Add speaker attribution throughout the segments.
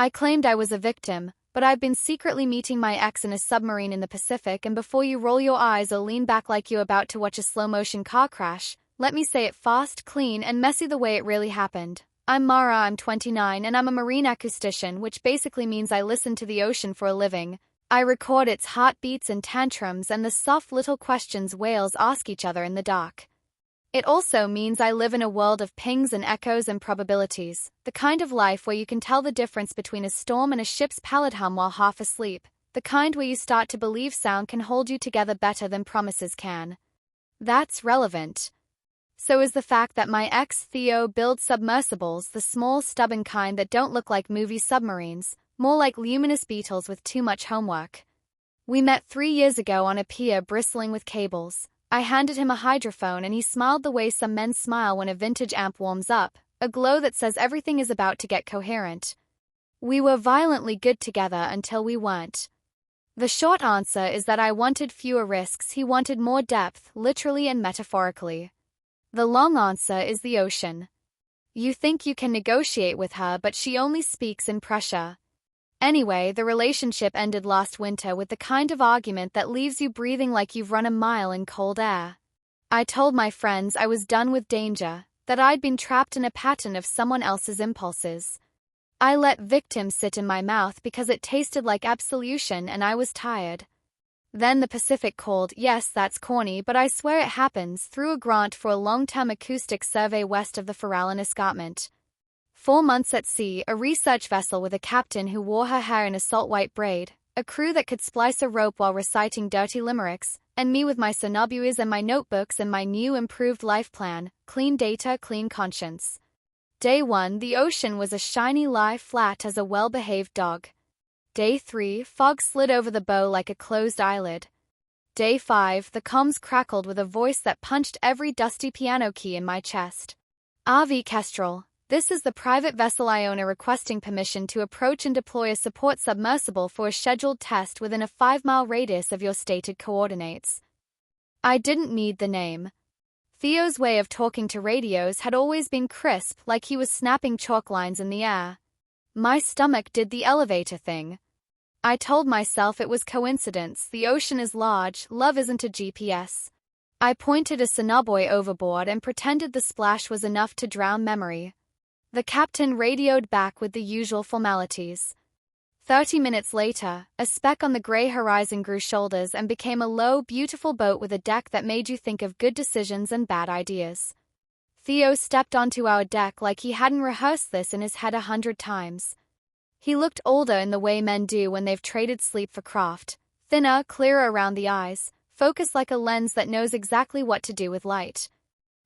Speaker 1: I claimed I was a victim, but I've been secretly meeting my ex in a submarine in the Pacific, and before you roll your eyes or lean back like you're about to watch a slow-motion car crash, let me say it fast, clean, and messy the way it really happened. I'm Mara, I'm 29, and I'm a marine acoustician, which basically means I listen to the ocean for a living. I record its heartbeats and tantrums and the soft little questions whales ask each other in the dark. It also means I live in a world of pings and echoes and probabilities, the kind of life where you can tell the difference between a storm and a ship's pallet hum while half asleep, the kind where you start to believe sound can hold you together better than promises can. That's relevant. So is the fact that my ex Theo builds submersibles, the small, stubborn kind that don't look like movie submarines, more like luminous beetles with too much homework. We met 3 years ago on a pier bristling with cables. I handed him a hydrophone and he smiled the way some men smile when a vintage amp warms up, a glow that says everything is about to get coherent. We were violently good together until we weren't. The short answer is that I wanted fewer risks, he wanted more depth, literally and metaphorically. The long answer is the ocean. You think you can negotiate with her, but she only speaks in pressure. Anyway, the relationship ended last winter with the kind of argument that leaves you breathing like you've run a mile in cold air. I told my friends I was done with danger, that I'd been trapped in a pattern of someone else's impulses. I let victim sit in my mouth because it tasted like absolution and I was tired. Then the Pacific called. Yes, that's corny, but I swear it happens, through a grant for a long-term acoustic survey west of the Farallon Escarpment. 4 months at sea, a research vessel with a captain who wore her hair in a salt-white braid, a crew that could splice a rope while reciting dirty limericks, and me with my sonobuoys and my notebooks and my new improved life plan, clean data, clean conscience. Day 1, the ocean was a shiny lie flat as a well-behaved dog. Day 3, fog slid over the bow like a closed eyelid. Day 5, the comms crackled with a voice that punched every dusty piano key in my chest. RV Kestrel. This is the private vessel owner requesting permission to approach and deploy a support submersible for a scheduled test within a 5-mile radius of your stated coordinates. I didn't need the name. Theo's way of talking to radios had always been crisp, like he was snapping chalk lines in the air. My stomach did the elevator thing. I told myself it was coincidence, the ocean is large, love isn't a GPS. I pointed a sonobuoy overboard and pretended the splash was enough to drown memory. The captain radioed back with the usual formalities. 30 minutes later, a speck on the gray horizon grew shoulders and became a low, beautiful boat with a deck that made you think of good decisions and bad ideas. Theo stepped onto our deck like he hadn't rehearsed this in his head 100 times. He looked older in the way men do when they've traded sleep for craft, thinner, clearer around the eyes, focused like a lens that knows exactly what to do with light.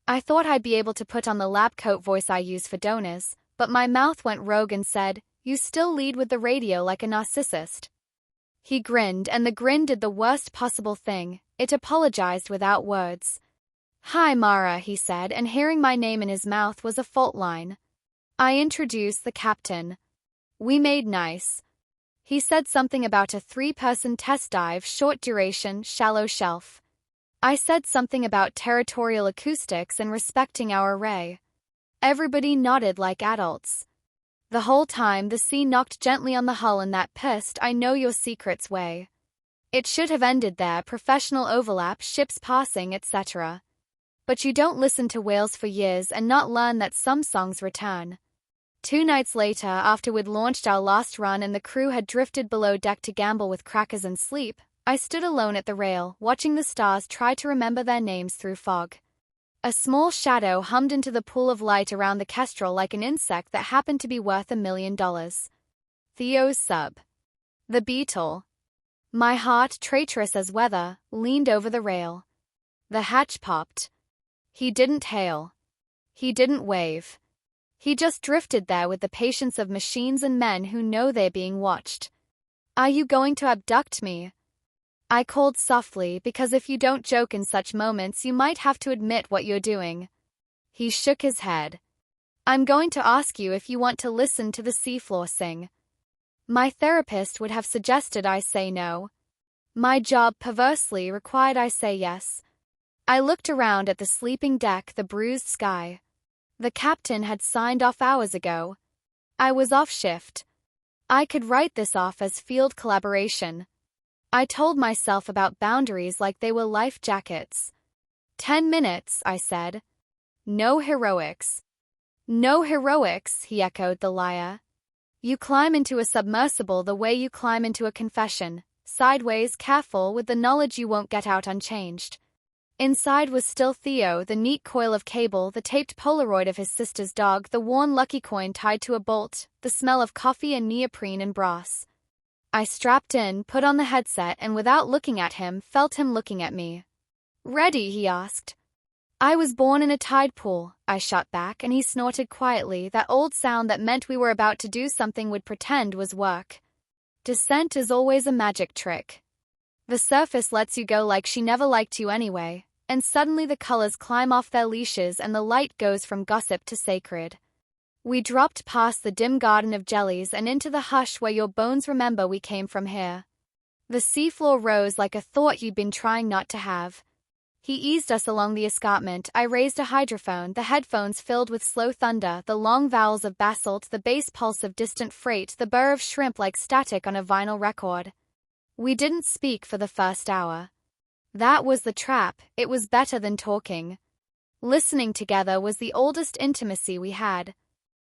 Speaker 1: I thought I'd be able to put on the lab coat voice I use for donors, but my mouth went rogue and said, "You still lead with the radio like a narcissist." He grinned, and the grin did the worst possible thing. It apologized without words. "Hi, Mara," he said, and hearing my name in his mouth was a fault line. I introduced the captain. We made nice. He said something about a 3-person test dive, short duration, shallow shelf. I said something about territorial acoustics and respecting our array. Everybody nodded like adults. The whole time the sea knocked gently on the hull in that pissed I know your secrets way. It should have ended there, professional overlap, ships passing, etc. But you don't listen to whales for years and not learn that some songs return. 2 nights later, after we'd launched our last run and the crew had drifted below deck to gamble with crackers and sleep, I stood alone at the rail, watching the stars try to remember their names through fog. A small shadow hummed into the pool of light around the Kestrel like an insect that happened to be worth $1 million. Theo's sub. The Beetle. My heart, traitorous as weather, leaned over the rail. The hatch popped. He didn't hail. He didn't wave. He just drifted there with the patience of machines and men who know they're being watched. "Are you going to abduct me?" I called softly, because if you don't joke in such moments you might have to admit what you're doing. He shook his head. "I'm going to ask you if you want to listen to the seafloor sing." My therapist would have suggested I say no. My job perversely required I say yes. I looked around at the sleeping deck, the bruised sky. The captain had signed off hours ago. I was off shift. I could write this off as field collaboration. I told myself about boundaries like they were life jackets. 10 minutes, I said. No heroics. No heroics, he echoed, the liar. You climb into a submersible the way you climb into a confession, sideways, careful, with the knowledge you won't get out unchanged. Inside was still Theo, the neat coil of cable, the taped Polaroid of his sister's dog, the worn lucky coin tied to a bolt, the smell of coffee and neoprene and brass. I strapped in, put on the headset, and without looking at him, felt him looking at me. Ready? He asked. I was born in a tide pool, I shot back, and he snorted quietly, that old sound that meant we were about to do something we'd pretend was work. Descent is always a magic trick. The surface lets you go like she never liked you anyway, and suddenly the colors climb off their leashes and the light goes from gossip to sacred. We dropped past the dim garden of jellies and into the hush where your bones remember we came from here. The seafloor rose like a thought you'd been trying not to have. He eased us along the escarpment. I raised a hydrophone, the headphones filled with slow thunder, the long vowels of basalt, the bass pulse of distant freight, the burr of shrimp like static on a vinyl record. We didn't speak for the first hour. That was the trap. It was better than talking. Listening together was the oldest intimacy we had.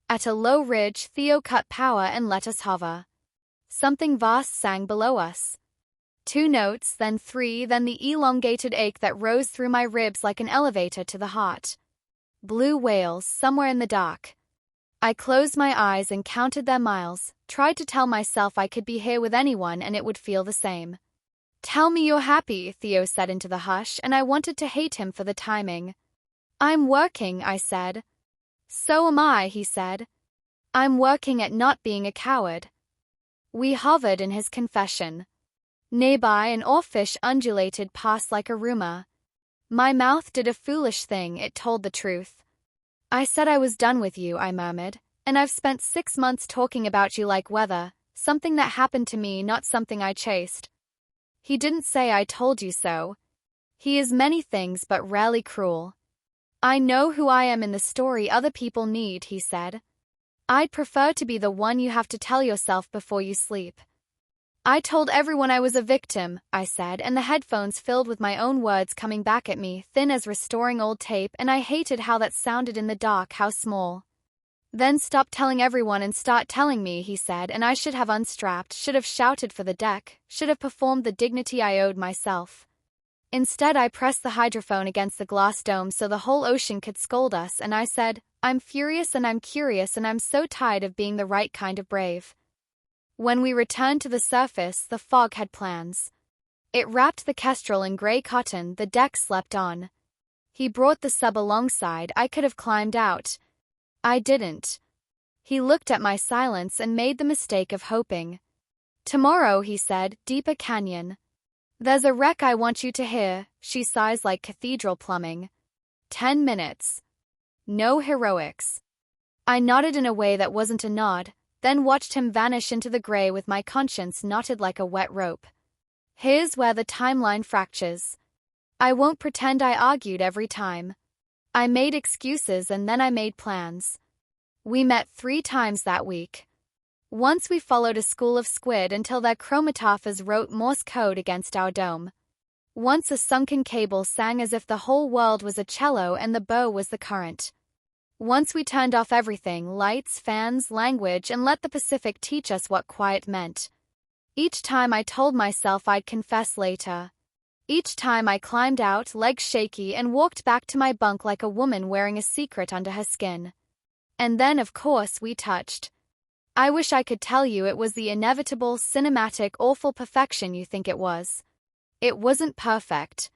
Speaker 1: At a low ridge, Theo cut power and let us hover. Something vast sang below us. 2 notes, then 3, then the elongated ache that rose through my ribs like an elevator to the heart. Blue whales, somewhere in the dark. I closed my eyes and counted their miles, tried to tell myself I could be here with anyone and it would feel the same. Tell me you're happy, Theo said into the hush, and I wanted to hate him for the timing. I'm working, I said. So am I, he said. I'm working at not being a coward. We hovered in his confession. Nearby, an oarfish undulated past like a rumor. My mouth did a foolish thing, it told the truth. I said I was done with you, I murmured, and I've spent 6 months talking about you like weather, something that happened to me, not something I chased. He didn't say I told you so. He is many things but rarely cruel. I know who I am in the story other people need, he said. I'd prefer to be the one you have to tell yourself before you sleep. I told everyone I was a victim, I said, and the headphones filled with my own words coming back at me, thin as restoring old tape, and I hated how that sounded in the dark, how small. Then stop telling everyone and start telling me, he said, and I should have unstrapped, should have shouted for the deck, should have performed the dignity I owed myself. Instead, I pressed the hydrophone against the glass dome so the whole ocean could scold us, and I said, I'm furious and I'm curious and I'm so tired of being the right kind of brave. When we returned to the surface, the fog had plans. It wrapped the Kestrel in gray cotton, the deck slept on. He brought the sub alongside. I could have climbed out. I didn't. He looked at my silence and made the mistake of hoping. Tomorrow, he said, deeper canyon. There's a wreck I want you to hear, she sighs like cathedral plumbing. 10 minutes. No heroics. I nodded in a way that wasn't a nod, then watched him vanish into the gray with my conscience knotted like a wet rope. Here's where the timeline fractures. I won't pretend I argued every time. I made excuses and then I made plans. We met 3 times that week. Once we followed a school of squid until their chromatophores wrote Morse code against our dome. Once a sunken cable sang as if the whole world was a cello and the bow was the current. Once we turned off everything, lights, fans, language, and let the Pacific teach us what quiet meant. Each time I told myself I'd confess later. Each time I climbed out, legs shaky, and walked back to my bunk like a woman wearing a secret under her skin. And then, of course, we touched. I wish I could tell you it was the inevitable, cinematic, awful perfection you think it was. It wasn't perfect.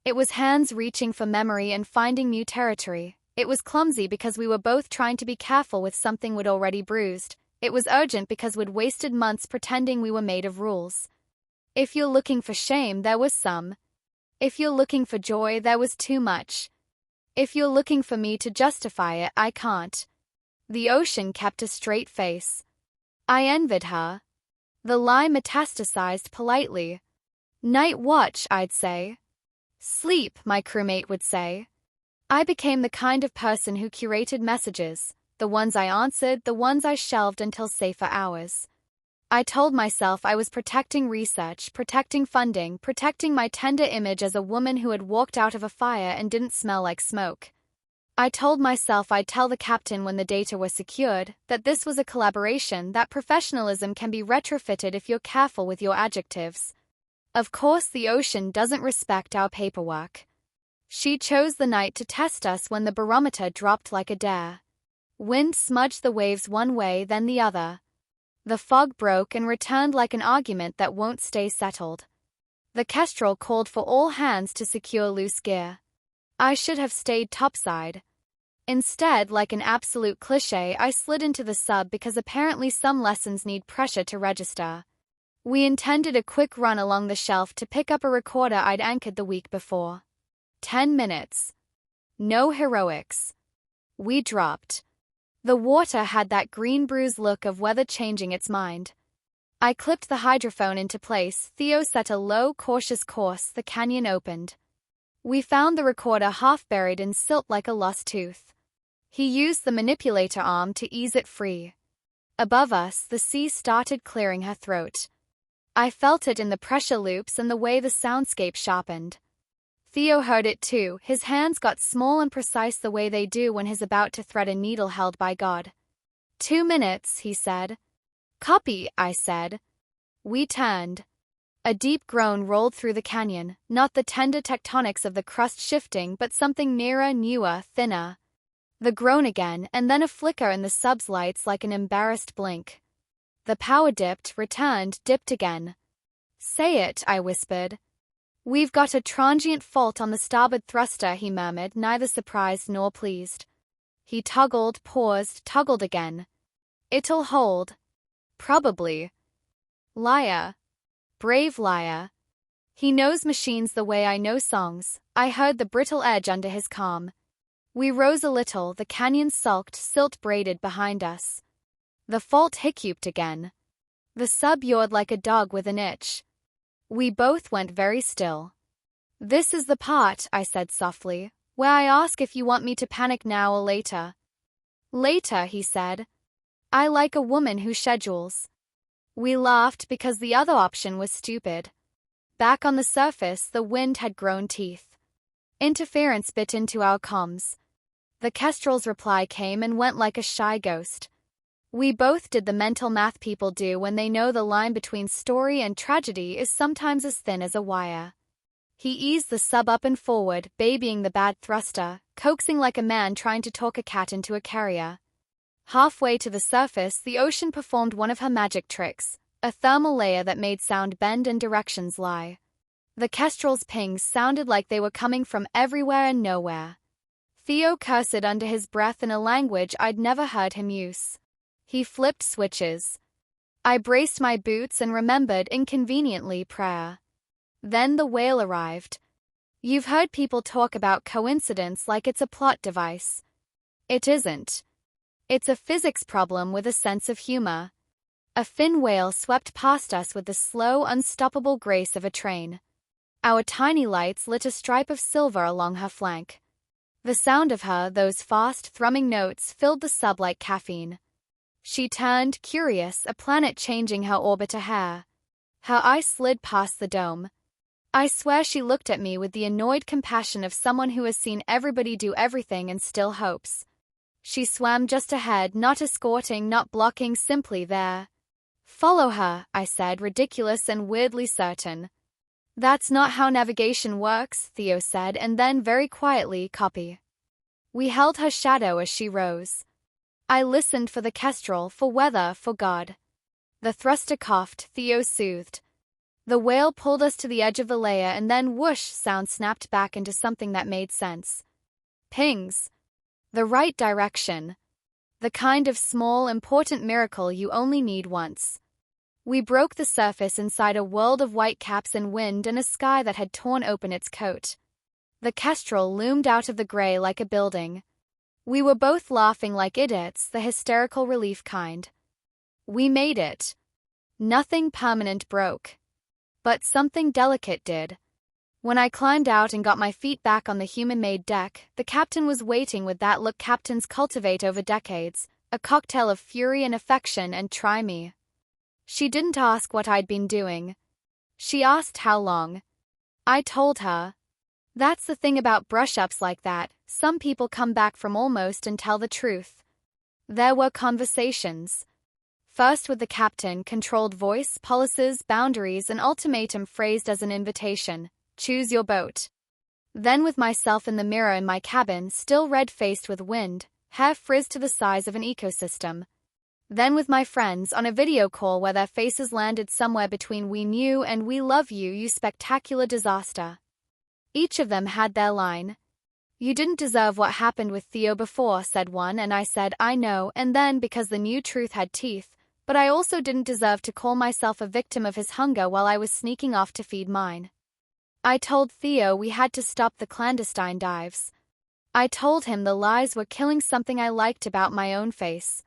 Speaker 1: It was hands reaching for memory and finding new territory. It was clumsy because we were both trying to be careful with something we'd already bruised. It was urgent because we'd wasted months pretending we were made of rules. If you're looking for shame, there was some. If you're looking for joy, there was too much. If you're looking for me to justify it, I can't. The ocean kept a straight face. I envied her. The lie metastasized politely. Night watch, I'd say. Sleep, my crewmate would say. I became the kind of person who curated messages, the ones I answered, the ones I shelved until safer hours. I told myself I was protecting research, protecting funding, protecting my tender image as a woman who had walked out of a fire and didn't smell like smoke. I told myself I'd tell the captain when the data was secured, that this was a collaboration, that professionalism can be retrofitted if you're careful with your adjectives. Of course, the ocean doesn't respect our paperwork. She chose the night to test us when the barometer dropped like a dare. Wind smudged the waves one way, then the other. The fog broke and returned like an argument that won't stay settled. The Kestrel called for all hands to secure loose gear. I should have stayed topside. Instead, like an absolute cliché, I slid into the sub because apparently some lessons need pressure to register. We intended a quick run along the shelf to pick up a recorder I'd anchored the week before. 10 minutes. No heroics. We dropped. The water had that green bruise look of weather changing its mind. I clipped the hydrophone into place. Theo set a low, cautious course. The canyon opened. We found the recorder half buried in silt like a lost tooth. He used the manipulator arm to ease it free. Above us, the sea started clearing her throat. I felt it in the pressure loops and the way the soundscape sharpened. Theo heard it too. His hands got small and precise the way they do when he's about to thread a needle held by God. 2 minutes, he said. Copy, I said. We turned. A deep groan rolled through the canyon, not the tender tectonics of the crust shifting, but something nearer, newer, thinner. The groan again, and then a flicker in the sub's lights like an embarrassed blink. The power dipped, returned, dipped again. Say it, I whispered. We've got a transient fault on the starboard thruster, he murmured, neither surprised nor pleased. He toggled, paused, toggled again. It'll hold. Probably. Liar. Brave liar. He knows machines the way I know songs. I heard the brittle edge under his calm. We rose a little, the canyon sulked, silt braided behind us. The fault hiccuped again. The sub yawed like a dog with an itch. We both went very still. This is the part, I said softly, where I ask if you want me to panic now or later. Later, he said. I like a woman who schedules. We laughed because the other option was stupid. Back on the surface, the wind had grown teeth. Interference bit into our comms. The Kestrel's reply came and went like a shy ghost. We both did the mental math people do when they know the line between story and tragedy is sometimes as thin as a wire. He eased the sub up and forward, babying the bad thruster, coaxing like a man trying to talk a cat into a carrier. Halfway to the surface, the ocean performed one of her magic tricks, a thermal layer that made sound bend and directions lie. The Kestrel's pings sounded like they were coming from everywhere and nowhere. Theo cursed under his breath in a language I'd never heard him use. He flipped switches. I braced my boots and remembered inconveniently prayer. Then the whale arrived. You've heard people talk about coincidence like it's a plot device. It isn't. It's a physics problem with a sense of humor. A fin whale swept past us with the slow, unstoppable grace of a train. Our tiny lights lit a stripe of silver along her flank. The sound of her, those fast, thrumming notes, filled the sub like caffeine. She turned, curious, a planet changing her orbit a hair. Her eye slid past the dome. I swear she looked at me with the annoyed compassion of someone who has seen everybody do everything and still hopes. She swam just ahead, not escorting, not blocking, simply there. Follow her, I said, ridiculous and weirdly certain. That's not how navigation works, Theo said, and then very quietly, copy. We held her shadow as she rose. I listened for the Kestrel, for weather, for God. The thruster coughed, Theo soothed. The whale pulled us to the edge of the layer and then whoosh, sound snapped back into something that made sense. Pings. The right direction. The kind of small, important miracle you only need once. We broke the surface inside a world of white caps and wind and a sky that had torn open its coat. The Kestrel loomed out of the gray like a building. We were both laughing like idiots, the hysterical relief kind. We made it. Nothing permanent broke. But something delicate did. When I climbed out and got my feet back on the human-made deck, the captain was waiting with that look captains cultivate over decades, a cocktail of fury and affection and try me. She didn't ask what I'd been doing. She asked how long. I told her. That's the thing about brush-ups like that, some people come back from almost and tell the truth. There were conversations. First with the captain, controlled voice, policies, boundaries, an ultimatum phrased as an invitation. Choose your boat. Then with myself in the mirror in my cabin, still red-faced with wind, hair frizzed to the size of an ecosystem. Then with my friends on a video call where their faces landed somewhere between "we knew" and "we love you, you spectacular disaster." Each of them had their line. "You didn't deserve what happened with Theo before," said one, and I said, "I know," and then because the new truth had teeth, but I also didn't deserve to call myself a victim of his hunger while I was sneaking off to feed mine. I told Theo we had to stop the clandestine dives. I told him the lies were killing something I liked about my own face.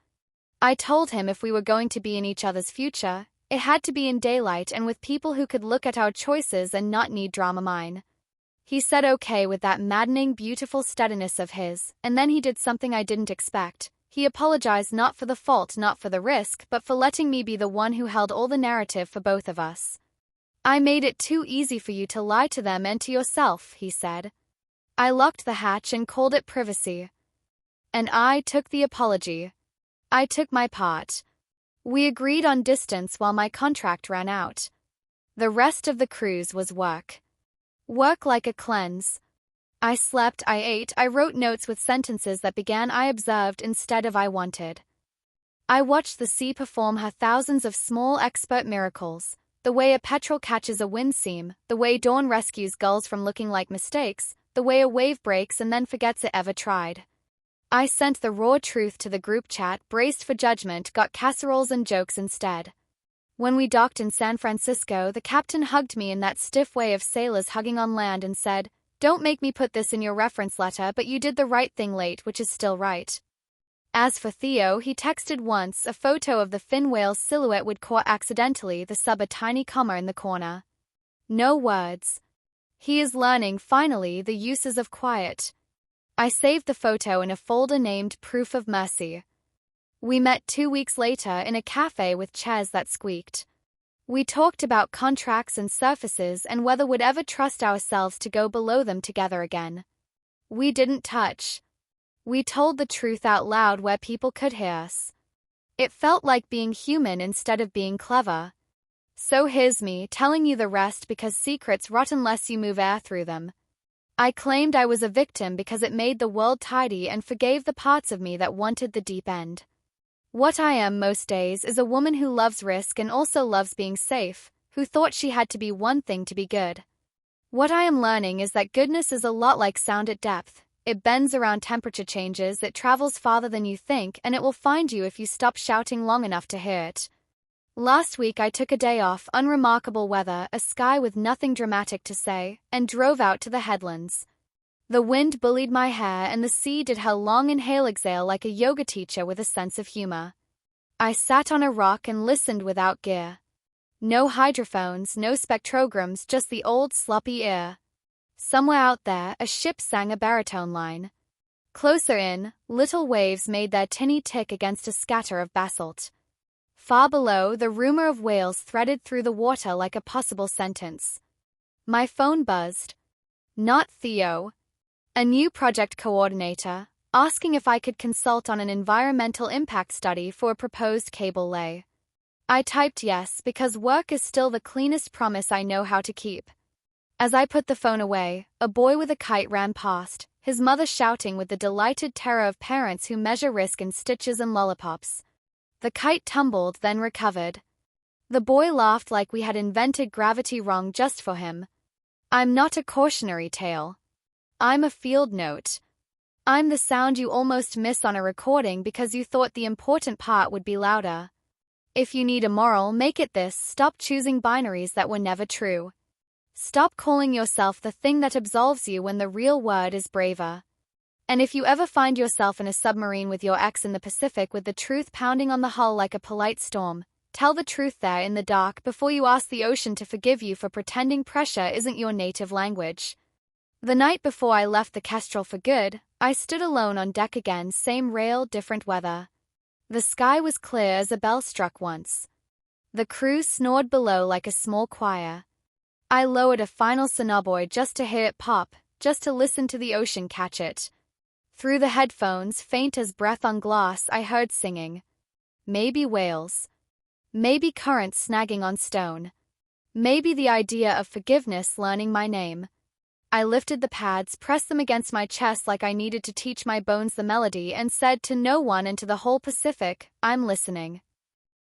Speaker 1: I told him if we were going to be in each other's future, it had to be in daylight and with people who could look at our choices and not need drama mine. He said okay with that maddening, beautiful steadiness of his, and then he did something I didn't expect. He apologized not for the fault, not for the risk, but for letting me be the one who held all the narrative for both of us. "I made it too easy for you to lie to them and to yourself," he said. I locked the hatch and called it privacy. And I took the apology. I took my part. We agreed on distance while my contract ran out. The rest of the cruise was work. Work like a cleanse. I slept, I ate, I wrote notes with sentences that began "I observed" instead of "I wanted." I watched the sea perform her thousands of small expert miracles, the way a petrel catches a wind seam, the way dawn rescues gulls from looking like mistakes, the way a wave breaks and then forgets it ever tried. I sent the raw truth to the group chat, braced for judgment, got casseroles and jokes instead. When we docked in San Francisco, the captain hugged me in that stiff way of sailors hugging on land and said, "Don't make me put this in your reference letter, but you did the right thing late, which is still right." As for Theo, he texted once, a photo of the fin whale's silhouette would caught accidentally, the sub a tiny comma in the corner. No words. He is learning, finally, the uses of quiet. I saved the photo in a folder named Proof of Mercy. We met 2 weeks later in a cafe with chairs that squeaked. We talked about contracts and surfaces and whether we'd ever trust ourselves to go below them together again. We didn't touch. We told the truth out loud where people could hear us. It felt like being human instead of being clever. So here's me telling you the rest because secrets rot unless you move air through them. I claimed I was a victim because it made the world tidy and forgave the parts of me that wanted the deep end. What I am most days is a woman who loves risk and also loves being safe, who thought she had to be one thing to be good. What I am learning is that goodness is a lot like sound at depth. It bends around temperature changes, it travels farther than you think, and it will find you if you stop shouting long enough to hear it. Last week I took a day off, unremarkable weather, a sky with nothing dramatic to say, and drove out to the headlands. The wind bullied my hair and the sea did her long inhale-exhale like a yoga teacher with a sense of humor. I sat on a rock and listened without gear. No hydrophones, no spectrograms, just the old sloppy ear. Somewhere out there, a ship sang a baritone line. Closer in, little waves made their tinny tick against a scatter of basalt. Far below, the rumor of whales threaded through the water like a possible sentence. My phone buzzed. Not Theo. A new project coordinator, asking if I could consult on an environmental impact study for a proposed cable lay. I typed yes because work is still the cleanest promise I know how to keep. As I put the phone away, a boy with a kite ran past, his mother shouting with the delighted terror of parents who measure risk in stitches and lollipops. The kite tumbled, then recovered. The boy laughed like we had invented gravity wrong just for him. I'm not a cautionary tale. I'm a field note. I'm the sound you almost miss on a recording because you thought the important part would be louder. If you need a moral, make it this: stop choosing binaries that were never true. Stop calling yourself the thing that absolves you when the real word is braver. And if you ever find yourself in a submarine with your ex in the Pacific with the truth pounding on the hull like a polite storm, tell the truth there in the dark before you ask the ocean to forgive you for pretending pressure isn't your native language. The night before I left the Kestrel for good, I stood alone on deck again, same rail, different weather. The sky was clear as a bell struck once. The crew snored below like a small choir. I lowered a final sonoboy just to hear it pop, just to listen to the ocean catch it. Through the headphones, faint as breath on glass, I heard singing. Maybe whales. Maybe currents snagging on stone. Maybe the idea of forgiveness learning my name. I lifted the pads, pressed them against my chest like I needed to teach my bones the melody, and said to no one and to the whole Pacific, I'm listening.